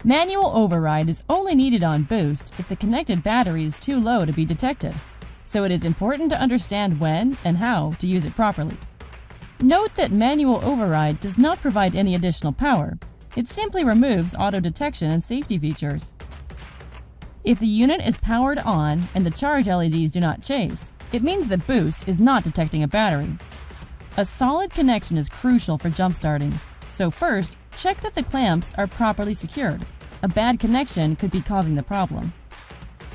Manual override is only needed on boost if the connected battery is too low to be detected, so it is important to understand when and how to use it properly. Note that manual override does not provide any additional power. It simply removes auto detection and safety features. If the unit is powered on and the charge LEDs do not chase, it means that boost is not detecting a battery. A solid connection is crucial for jump starting, so first, check that the clamps are properly secured. A bad connection could be causing the problem.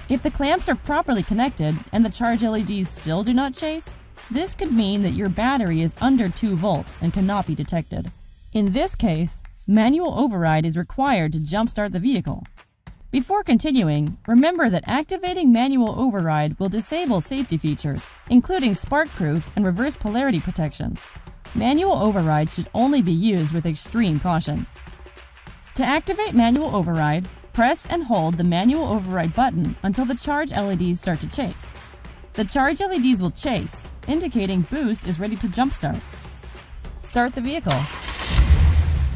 If the clamps are properly connected and the charge LEDs still do not chase, this could mean that your battery is under 2 volts and cannot be detected. In this case, manual override is required to jumpstart the vehicle. Before continuing, remember that activating manual override will disable safety features, including spark-proof and reverse polarity protection. Manual override should only be used with extreme caution. To activate manual override, press and hold the manual override button until the charge LEDs start to chase. The charge LEDs will chase, indicating boost is ready to jumpstart. Start the vehicle.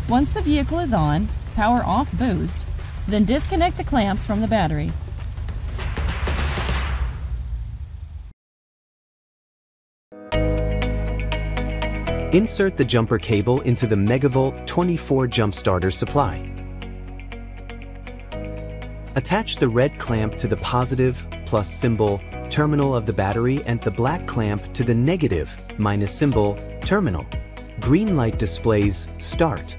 Once the vehicle is on, power off boost, then disconnect the clamps from the battery. Insert the jumper cable into the megavolt 24 jump starter supply. Attach the red clamp to the positive plus symbol terminal of the battery and the black clamp to the negative minus symbol terminal. Green light displays start.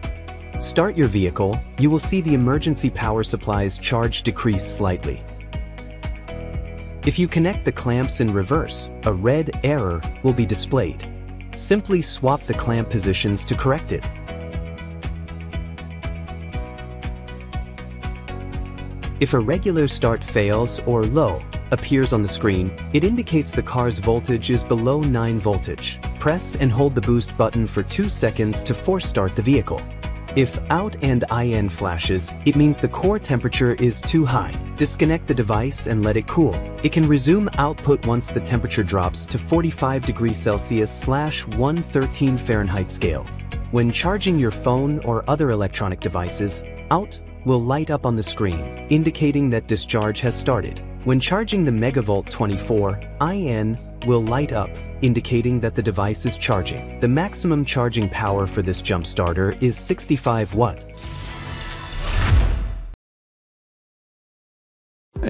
Start your vehicle. You will see the emergency power supply's charge decrease slightly. If you connect the clamps in reverse, a red error will be displayed. Simply swap the clamp positions to correct it. If a regular start fails or low appears on the screen, it indicates the car's voltage is below 9 voltage. Press and hold the boost button for 2 seconds to force start the vehicle. If out and IN flashes, it means the core temperature is too high. Disconnect the device and let it cool. It can resume output once the temperature drops to 45 degrees Celsius / 113 Fahrenheit scale. When charging your phone or other electronic devices, out will light up on the screen, indicating that discharge has started. When charging the megavolt 24, IN will light up, indicating that the device is charging. The maximum charging power for this jump starter is 65 watt.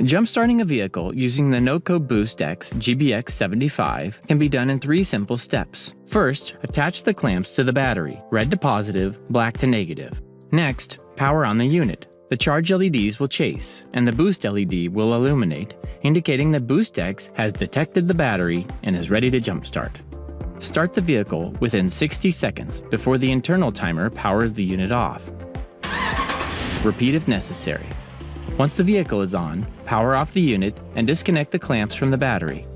Jump-starting a vehicle using the NOCO Boost X GBX75 can be done in 3 simple steps. First, attach the clamps to the battery, red to positive, black to negative. Next, power on the unit. The charge LEDs will chase, and the boost LED will illuminate, indicating that Boost X has detected the battery and is ready to jumpstart. Start the vehicle within 60 seconds before the internal timer powers the unit off. Repeat if necessary. Once the vehicle is on, power off the unit and disconnect the clamps from the battery.